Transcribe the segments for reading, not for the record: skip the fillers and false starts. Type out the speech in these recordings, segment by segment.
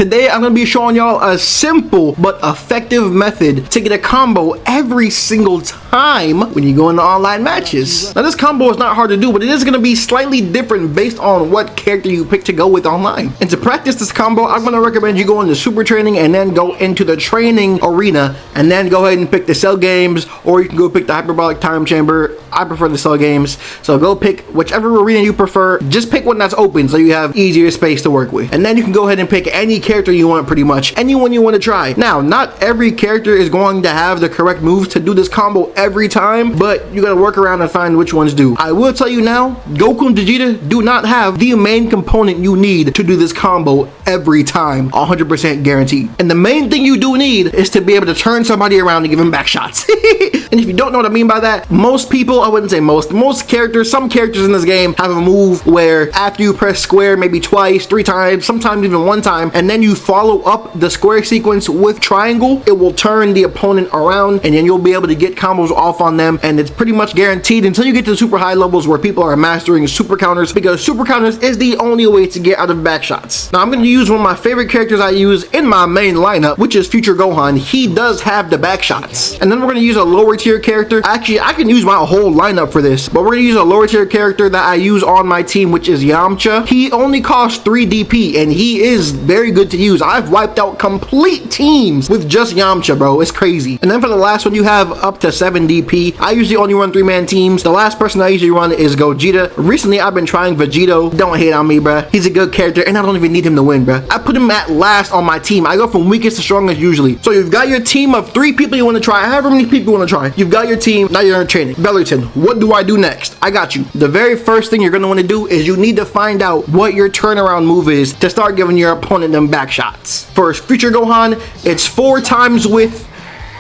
Today I'm going to be showing y'all a simple but effective method to get a combo every single time when you go into online matches. Now this combo is not hard to do, but it is going to be slightly different based on what character you pick to go with online. And to practice this combo, I'm going to recommend you go into super training and then go into the training arena and then go ahead and pick the cell games, or you can go pick the hyperbolic time chamber. I prefer the cell games, so go pick whichever arena you prefer. Just pick one that's open so you have easier space to work with, and then you can go ahead and pick any character you want, pretty much anyone you want to try. Now, not every character is going to have the correct moves to do this combo every time, but you gotta work around and find which ones do. I will tell you now, Goku and Vegeta do not have the main component you need to do this combo every time, 100% guaranteed. And the main thing you do need is to be able to turn somebody around and give them back shots. And if you don't know what I mean by that, most people, I wouldn't say most characters, some characters in this game have a move where after you press square maybe twice, 3 times, sometimes even 1 time, and then you follow up the square sequence with triangle, it will turn the opponent around and then you'll be able to get combos off on them. And it's pretty much guaranteed until you get to the super high levels where people are mastering super counters, because super counters is the only way to get out of back shots. Now I'm going to use one of my favorite characters I use in my main lineup, which is Future Gohan. He does have the back shots. And then we're going to use a lower tier character. Actually, I can use my whole lineup for this, but we're going to use a lower tier character that I use on my team, which is Yamcha. He only costs 3 DP and he is very good to use. I've wiped out complete teams with just Yamcha, bro. It's crazy. And then for the last one, you have up to 7 DP. I usually only run 3-man teams. The last person I usually run is Gogeta. Recently, I've been trying Vegito. Don't hate on me, bruh. He's a good character and I don't even need him to win, bruh. I put him at last on my team. I go from weakest to strongest usually. So you've got your team of 3 people you want to try, however many people you want to try. You've got your team, now you're in training. Bellerton, what do I do next? I got you. The very first thing you're going to want to do is you need to find out what your turnaround move is to start giving your opponent them back shots. For Future Gohan, it's 4 times with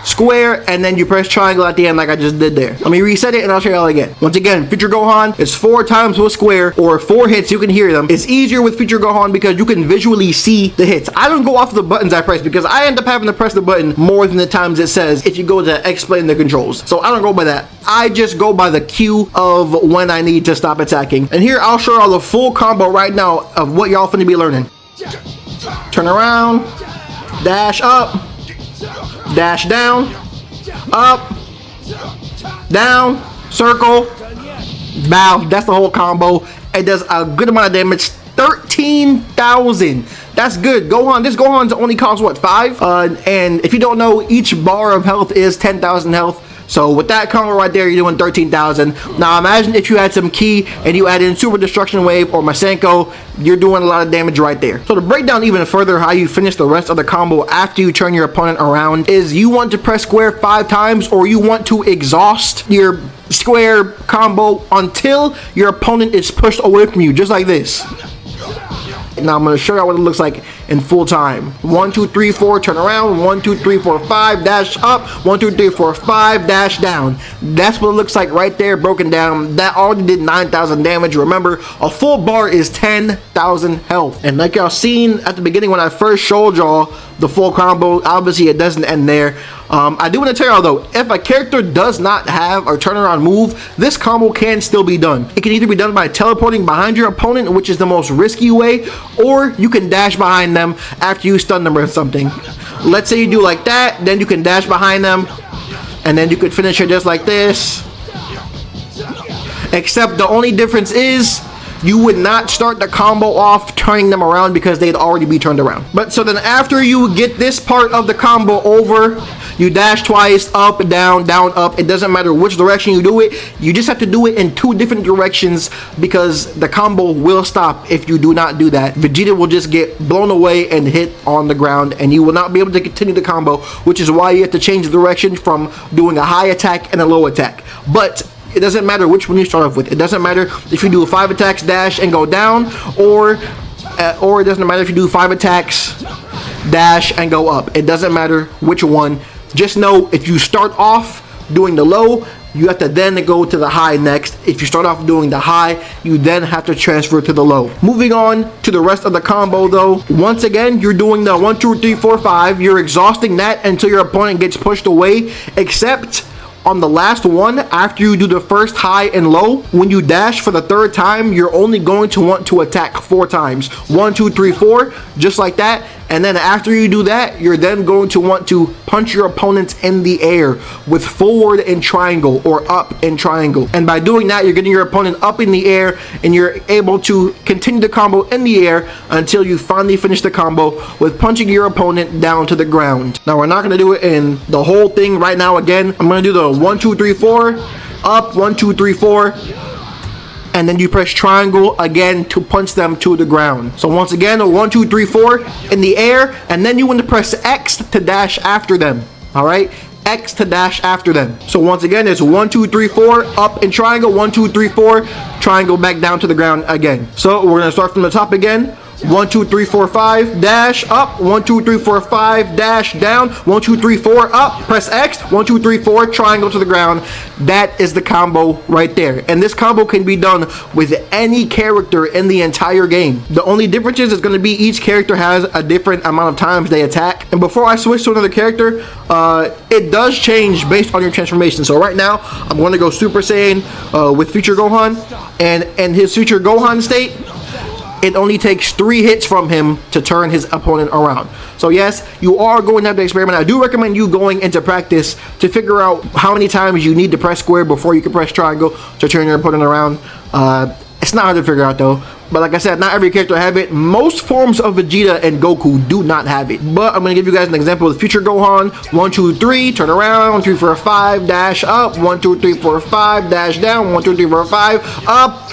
square and then you press triangle at the end like I just did there. Let me reset it and I'll show y'all again. Once again, Future Gohan is 4 times with square, or 4 hits, you can hear them. It's easier with Future Gohan because you can visually see the hits. I don't go off the buttons I press because I end up having to press the button more than the times it says if you go to explain the controls. So I don't go by that. I just go by the cue of when I need to stop attacking. And here I'll show y'all the full combo right now of what y'all finna be learning. Turn around, dash up, dash down, up, down, circle, bow. That's the whole combo. It does a good amount of damage. 13,000. That's good. This Gohan's only costs what, 5? And if you don't know, each bar of health is 10,000 health. So with that combo right there, you're doing 13,000. Now imagine if you had some Ki and you add in Super Destruction Wave or Masenko, you're doing a lot of damage right there. So to break down even further how you finish the rest of the combo after you turn your opponent around is you want to press square 5 times, or you want to exhaust your square combo until your opponent is pushed away from you, just like this. Now I'm going to show you what it looks like in full time. 1, 2, 3, 4, turn around. 1, 2, 3, 4, 5, dash up. 1, 2, 3, 4, 5, dash down. That's what it looks like right there, broken down. That already did 9,000 damage. Remember, a full bar is 10,000 health. And like y'all seen at the beginning when I first showed y'all the full combo, obviously it doesn't end there. I do want to tell y'all though, if a character does not have a turnaround move, this combo can still be done. It can either be done by teleporting behind your opponent, which is the most risky way, or you can dash behind them after you stun them or something. Let's say you do like that, then you can dash behind them, and then you could finish it just like this. Except the only difference is you would not start the combo off turning them around because they'd already be turned around. But so then after you get this part of the combo over, you dash twice, up, down, down, up. It doesn't matter which direction you do it. You just have to do it in 2 different directions because the combo will stop if you do not do that. Vegeta will just get blown away and hit on the ground, and you will not be able to continue the combo, which is why you have to change the direction from doing a high attack and a low attack. But it doesn't matter which one you start off with. It doesn't matter if you do 5 attacks, dash, and go down, or it doesn't matter if you do 5 attacks, dash, and go up. It doesn't matter which one. Just know if you start off doing the low, you have to then go to the high next. If you start off doing the high, you then have to transfer to the low. Moving on to the rest of the combo though, once again, you're doing the 1, 2, 3, 4, 5. You're exhausting that until your opponent gets pushed away, except on the last one, after you do the first high and low, when you dash for the 3rd time, you're only going to want to attack 4 times. 1, 2, 3, 4, just like that. And then after you do that, you're then going to want to punch your opponents in the air with forward and triangle or up and triangle. And by doing that, you're getting your opponent up in the air and you're able to continue the combo in the air until you finally finish the combo with punching your opponent down to the ground. Now, we're not going to do it in the whole thing right now. Again, I'm going to do the 1, 2, 3, 4, up, 1, 2, 3, 4. And then you press triangle again to punch them to the ground. So once again, a 1, 2, 3, 4 in the air, and then you want to press X to dash after them. All right, X to dash after them. So once again, it's 1, 2, 3, 4 up and triangle, 1, 2, 3, 4 triangle back down to the ground again. So we're gonna start from the top again. 1, 2, 3, 4, 5, dash up, 1, 2, 3, 4, 5, dash down, 1, 2, 3, 4 up, press X, 1, 2, 3, 4, triangle to the ground. That is the combo right there. And this combo can be done with any character in the entire game. The only difference is going to be each character has a different amount of times they attack. And before I switch to another character, it does change based on your transformation. So right now, I'm going to go Super Saiyan with Future Gohan, and in his Future Gohan state, it only takes 3 hits from him to turn his opponent around. So yes, you are going to have to experiment. I do recommend you going into practice to figure out how many times you need to press square before you can press triangle to turn your opponent around. It's not hard to figure out though. But like I said, not every character have it. Most forms of Vegeta and Goku do not have it. But I'm going to give you guys an example with Future Gohan. 1, 2, 3, turn around. 1, 2, 3, 4, 5, dash up. 1, 2, 3, 4, 5, dash down. 1, 2, 3, 4, 5, up.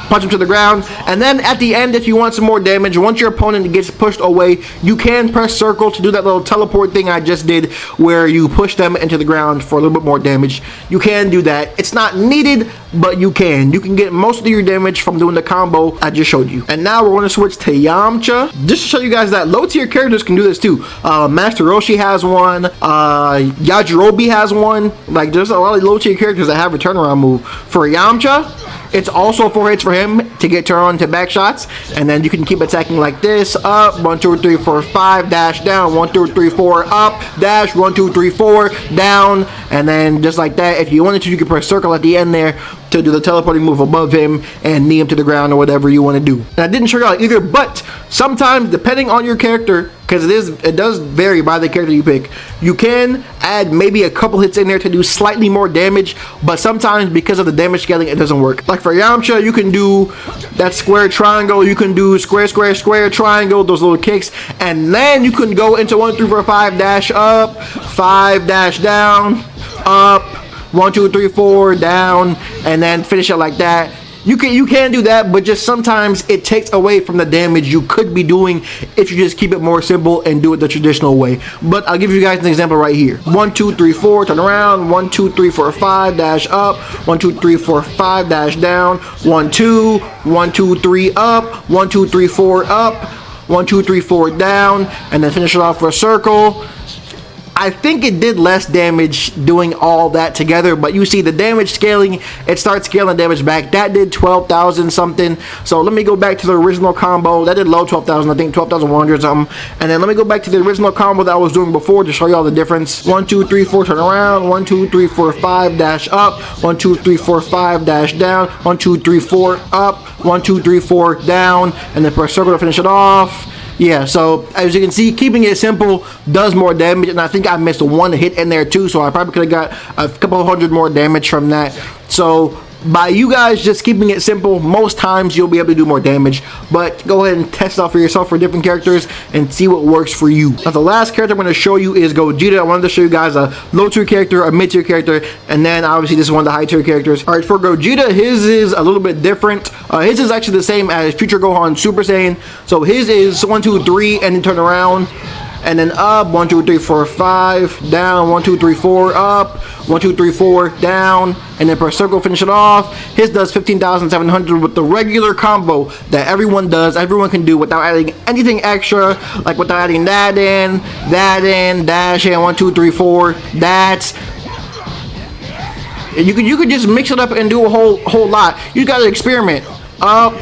Punch him to the ground, and then at the end, if you want some more damage, once your opponent gets pushed away, you can press circle to do that little teleport thing I just did where you push them into the ground for a little bit more damage. You can do that. It's not needed, but you can get most of your damage from doing the combo I just showed you. And now we're going to switch to Yamcha, just to show you guys that low tier characters can do this too. Master Roshi has one, Yajirobe has one. Like, there's a lot of low tier characters that have a turnaround move. For Yamcha, it's also 4 hits for him to get turned on to back shots, and then you can keep attacking like this. Up, 1, 2, 3, 4, 5, dash down, 1, 2, 3, 4, up, dash, 1, 2, 3, 4, down, and then just like that. If you wanted to, you could press circle at the end there to do the teleporting move above him and knee him to the ground or whatever you want to do. And I didn't show you all either, but sometimes depending on your character, because it does vary by the character you pick, you can add maybe a couple hits in there to do slightly more damage, but sometimes because of the damage scaling, it doesn't work. Like for Yamcha, you can do that square triangle, you can do square, square, square, triangle, those little kicks, and then you can go into 1, 3, 4, 5, dash up, 5, dash down, up, 1, 2, 3, 4, down, and then finish it like that. You can do that, but just sometimes it takes away from the damage you could be doing if you just keep it more simple and do it the traditional way. But I'll give you guys an example right here. 1, 2, 3, 4, turn around. 1, 2, 3, 4, 5, dash up. 1, 2, 3, 4, 5, dash down. 1, 2, 1, 2, 3, up. 1, 2, 3, 4, up. 1, 2, 3, 4, down, and then finish it off for a circle. I think it did less damage doing all that together, but you see the damage scaling, it starts scaling damage back. That did 12,000 something. So let me go back to the original combo. That did low 12,000, I think 12,100 something. And then let me go back to the original combo that I was doing before to show you all the difference. 1, 2, 3, 4, turn around. 1, 2, 3, 4, 5, dash up. 1, 2, 3, 4, 5, dash down. 1, 2, 3, 4, up. 1, 2, 3, 4, down. And then press circle to finish it off. Yeah, so as you can see, keeping it simple does more damage, and I think I missed 1 hit in there too, so I probably could have got a couple hundred more damage from that. So by you guys just keeping it simple, most times you'll be able to do more damage, but go ahead and test out for yourself for different characters and see what works for you. Now the last character I'm going to show you is Gogeta. I wanted to show you guys a low tier character, a mid tier character, and then obviously this is one of the high tier characters. Alright, for Gogeta, his is a little bit different. His is actually the same as Future Gohan Super Saiyan. So his is 1, 2, 3 and then turn around. And then up, 1, 2, 3, 4, 5, down, 1, 2, 3, 4, up, 1, 2, 3, 4, down, and then per circle finish it off. His does 15,700 with the regular combo that everyone does, everyone can do without adding anything extra, like without adding that in, dash in, 1, 2, 3, 4, that's. You could just mix it up and do a whole lot. You gotta experiment. Up,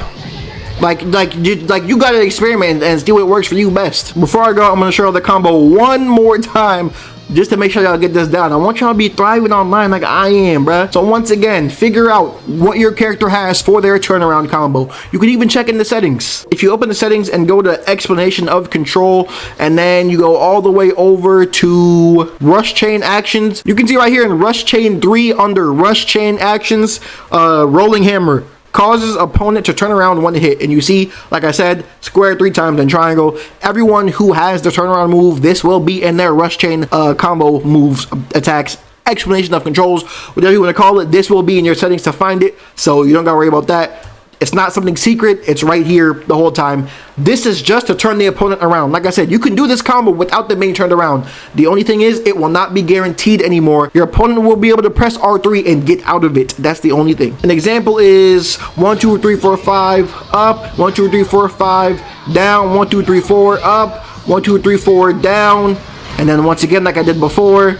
Like you gotta experiment and see what works for you best. Before I go, I'm gonna show you the combo one more time, just to make sure y'all get this down. I want y'all to be thriving online like I am, bruh. So once again, figure out what your character has for their turnaround combo. You can even check in the settings. If you open the settings and go to explanation of control, and then you go all the way over to rush chain actions, you can see right here in rush chain 3 under rush chain actions, rolling hammer causes opponent to turn around one hit. And you see, like I said, square 3 times and triangle. Everyone who has the turnaround move, this will be in their rush chain combo moves, attacks, explanation of controls, whatever you want to call it. This will be in your settings to find it, so you don't gotta worry about that. It's not something secret. It's right here the whole time. This is just to turn the opponent around. Like I said, you can do this combo without them being turned around. The only thing is, it will not be guaranteed anymore. Your opponent will be able to press R3 and get out of it. That's the only thing. An example is 1, 2, 3, 4, 5, up, 1, 2, 3, 4, 5, down, 1, 2, 3, 4, up, 1, 2, 3, 4, down, and then once again, like I did before.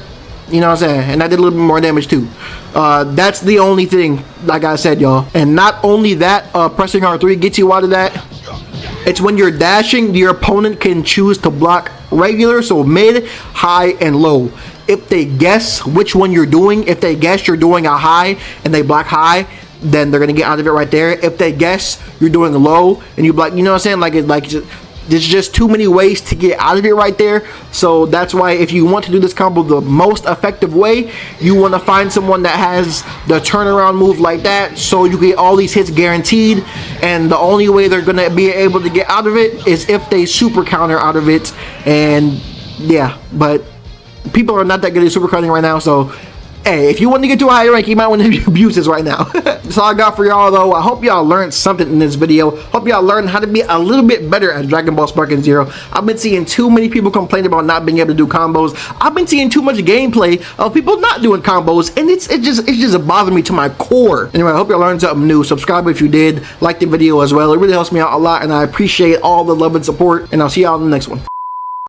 You know what I'm saying? And I did a little bit more damage too. That's the only thing, like I said, y'all. And not only that, pressing R3 gets you out of that. It's when you're dashing, your opponent can choose to block regular, so mid, high, and low. If they guess which one you're doing, if they guess you're doing a high and they block high, then they're gonna get out of it right there. If they guess you're doing low and you block, you know what I'm saying? There's just too many ways to get out of it right there. So that's why if you want to do this combo the most effective way, you want to find someone that has the turnaround move like that, so you get all these hits guaranteed. And the only way they're going to be able to get out of it is if they super counter out of it. And yeah, but people are not that good at super countering right now, so hey, if you want to get to a higher rank, you might want to abuse this right now. That's all I got for y'all, though. I hope y'all learned something in this video. Hope y'all learned how to be a little bit better at Dragon Ball Sparking Zero. I've been seeing too many people complain about not being able to do combos. I've been seeing too much gameplay of people not doing combos, and it's just bothering me to my core. Anyway, I hope y'all learned something new. Subscribe if you did. Like the video as well. It really helps me out a lot, and I appreciate all the love and support. And I'll see y'all in the next one.